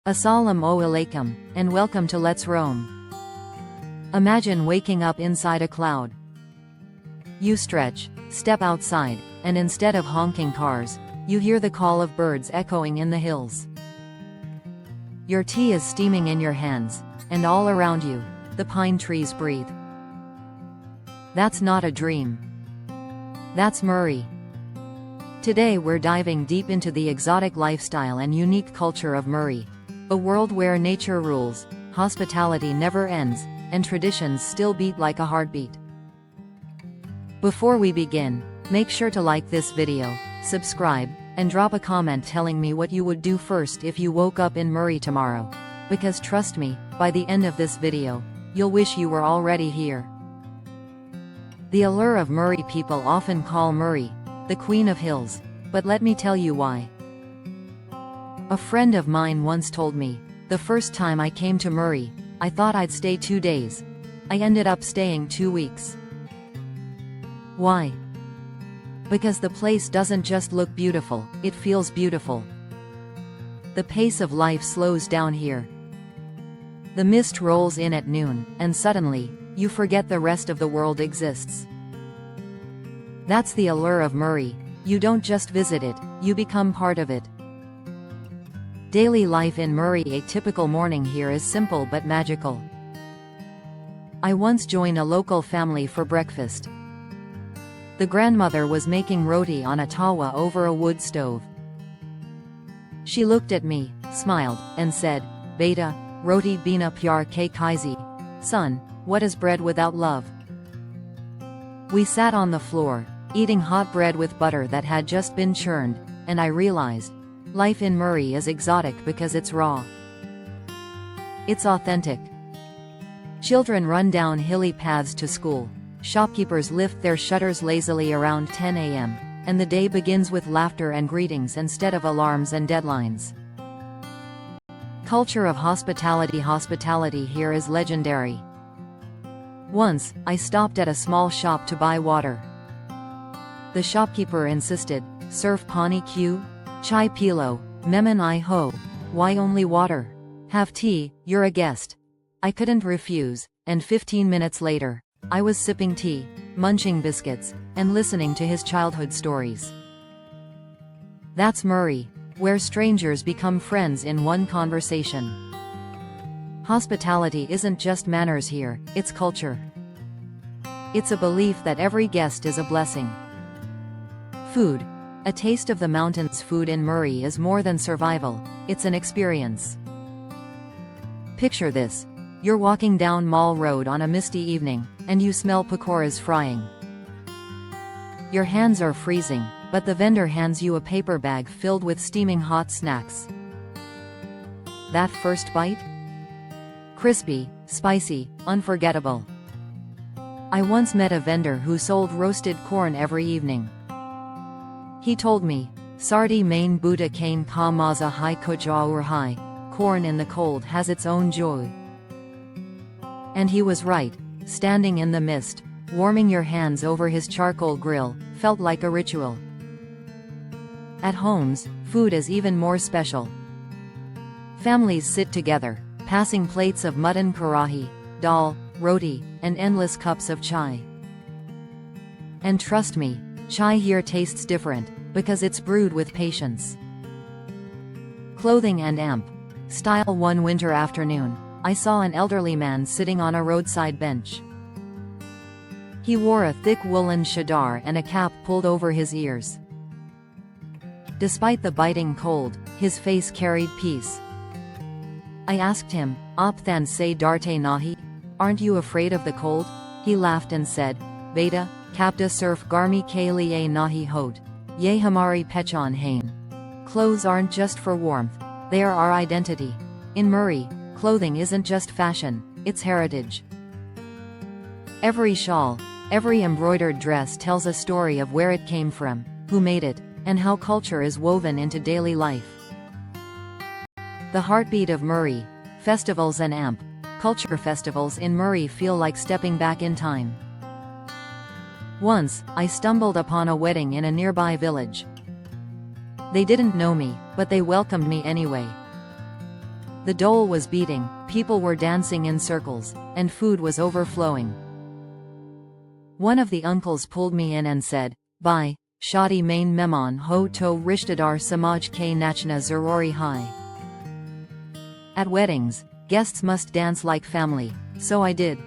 Assalamu alaikum, and welcome to Let's Roam. Imagine waking up inside a cloud. You stretch, step outside, and instead of honking cars, you hear the call of birds echoing in the hills. Your tea is steaming in your hands, and all around you, the pine trees breathe. That's not a dream. That's Murree. Today we're diving deep into the exotic lifestyle and unique culture of Murree. A world where nature rules, hospitality never ends, and traditions still beat like a heartbeat. Before we begin, make sure to like this video, subscribe, and drop a comment telling me what you would do first if you woke up in Murree tomorrow. Because trust me, by the end of this video, you'll wish you were already here. The allure of Murree. People often call Murree the Queen of Hills, but let me tell you why. A friend of mine once told me, the first time I came to Murree, I thought I'd stay 2 days. I ended up staying 2 weeks. Why? Because the place doesn't just look beautiful, it feels beautiful. The pace of life slows down here. The mist rolls in at noon, and suddenly, you forget the rest of the world exists. That's the allure of Murree. You don't just visit it, you become part of it. Daily life in Murree. A typical morning here is simple but magical. I once joined a local family for breakfast. The grandmother was making roti on a tawa over a wood stove. She looked at me, smiled, and said, "Beta, roti bina pyar ke kaizi." Son, what is bread without love? We sat on the floor, eating hot bread with butter that had just been churned, and I realized, life in Murree is exotic because it's raw. It's authentic. Children run down hilly paths to school. Shopkeepers lift their shutters lazily around 10 a.m., and the day begins with laughter and greetings instead of alarms and deadlines. Culture of hospitality. Hospitality here is legendary. Once, I stopped at a small shop to buy water. The shopkeeper insisted, "Serve pani q? Chai pilo, memen I ho. Why only water? Have tea, you're a guest." I couldn't refuse, and 15 minutes later, I was sipping tea, munching biscuits, and listening to his childhood stories. That's Murree, where strangers become friends in one conversation. Hospitality isn't just manners here, it's culture. It's a belief that every guest is a blessing. Food. A taste of the mountains. Food in Murree is more than survival, it's an experience. Picture this. You're walking down Mall Road on a misty evening, and you smell pakoras frying. Your hands are freezing, but the vendor hands you a paper bag filled with steaming hot snacks. That first bite? Crispy, spicy, unforgettable. I once met a vendor who sold roasted corn every evening. He told me, "Sardi main Buddha kane ka maza hai kojaur hai." Corn in the cold has its own joy. And he was right. Standing in the mist, warming your hands over his charcoal grill, felt like a ritual. At homes, food is even more special. Families sit together, passing plates of mutton karahi, dal, roti, and endless cups of chai. And trust me, chai here tastes different, because it's brewed with patience. Clothing and amp. Style. One winter afternoon, I saw an elderly man sitting on a roadside bench. He wore a thick woolen chadar and a cap pulled over his ears. Despite the biting cold, his face carried peace. I asked him, "Aap than se darte nahi? Aren't you afraid of the cold?" He laughed and said, "Beta, kapta surf garmi ke liye nahi hot. Ye hamari pechan hain." Clothes aren't just for warmth, they are our identity. In Murree, clothing isn't just fashion, it's heritage. Every shawl, every embroidered dress tells a story of where it came from, who made it, and how culture is woven into daily life. The heartbeat of Murree. Festivals and amp. Culture. Festivals in Murree feel like stepping back in time. Once, I stumbled upon a wedding in a nearby village. They didn't know me, but they welcomed me anyway. The dole was beating, people were dancing in circles, and food was overflowing. One of the uncles pulled me in and said, "Bye, Shadi main memon ho to rishtadar samaj ke nachna zaruri hai." At weddings, guests must dance like family, so I did.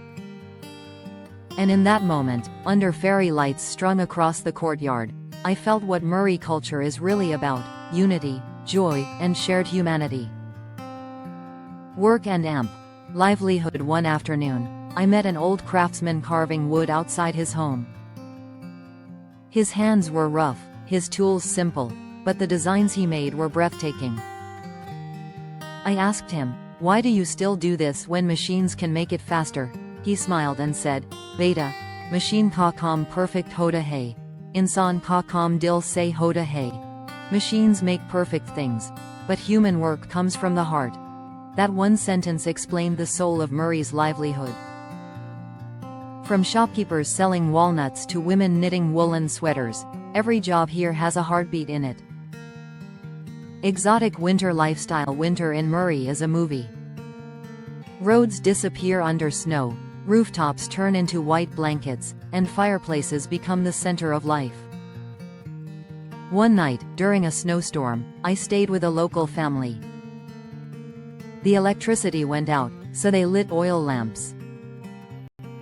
And in that moment, under fairy lights strung across the courtyard, I felt what Murree culture is really about: unity, joy, and shared humanity. Work and livelihood. One afternoon, I met an old craftsman carving wood outside his home. His hands were rough, his tools simple, but the designs he made were breathtaking. I asked him, "Why do you still do this when machines can make it faster?" He smiled and said, "Beta, machine ka kam perfect hoda hai. Insan ka kam dil se hoda hai." Machines make perfect things, but human work comes from the heart. That one sentence explained the soul of Murree's livelihood. From shopkeepers selling walnuts to women knitting woolen sweaters, every job here has a heartbeat in it. Exotic winter lifestyle. Winter in Murree is a movie. Roads disappear under snow, rooftops turn into white blankets, and fireplaces become the center of life. One night, during a snowstorm, I stayed with a local family. The electricity went out, so they lit oil lamps.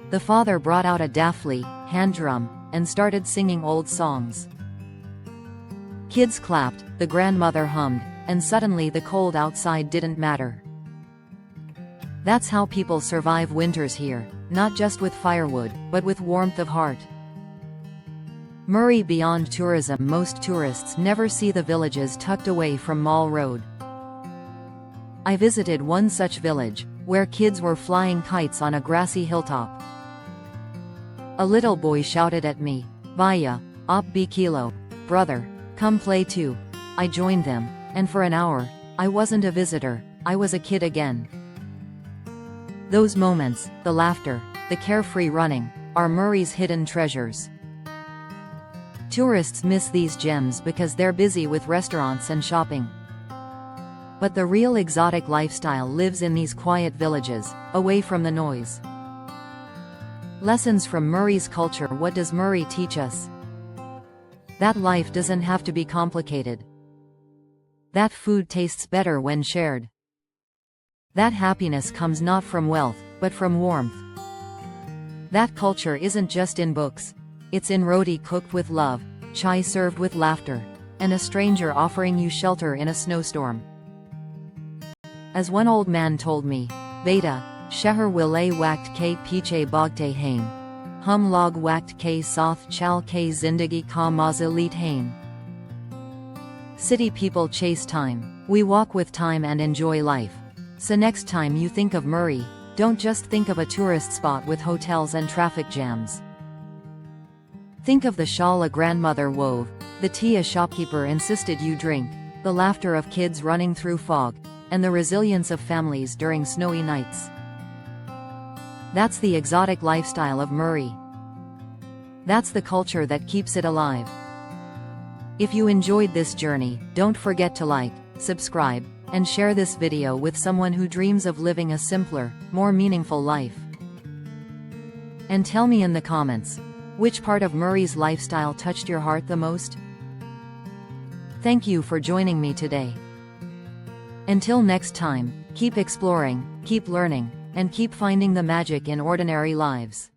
The father brought out a daffly hand drum and started singing old songs. Kids clapped, the grandmother hummed, and suddenly the cold outside didn't matter. That's how people survive winters here, not just with firewood, but with warmth of heart. Murree. Beyond tourism, most tourists never see the villages tucked away from Mall Road. I visited one such village, where kids were flying kites on a grassy hilltop. A little boy shouted at me, "Vaya, op bi kilo, brother, come play too." I joined them, and for an hour, I wasn't a visitor, I was a kid again. Those moments, the laughter, the carefree running, are Murree's hidden treasures. Tourists miss these gems because they're busy with restaurants and shopping. But the real exotic lifestyle lives in these quiet villages, away from the noise. Lessons from Murree's culture. What does Murree teach us? That life doesn't have to be complicated. That food tastes better when shared. That happiness comes not from wealth, but from warmth. That culture isn't just in books. It's in roti cooked with love, chai served with laughter, and a stranger offering you shelter in a snowstorm. As one old man told me, "Beta, sheher wile wakt ke piche bogte hain. Hum log wakt ke soth chal ke zindagi ka mazalit hain." City people chase time. We walk with time and enjoy life. So next time you think of Murree, don't just think of a tourist spot with hotels and traffic jams. Think of the shawl a grandmother wove, the tea a shopkeeper insisted you drink, the laughter of kids running through fog, and the resilience of families during snowy nights. That's the exotic lifestyle of Murree. That's the culture that keeps it alive. If you enjoyed this journey, don't forget to like, subscribe, and share this video with someone who dreams of living a simpler, more meaningful life. And tell me in the comments, which part of Murree's lifestyle touched your heart the most? Thank you for joining me today. Until next time, keep exploring, keep learning, and keep finding the magic in ordinary lives.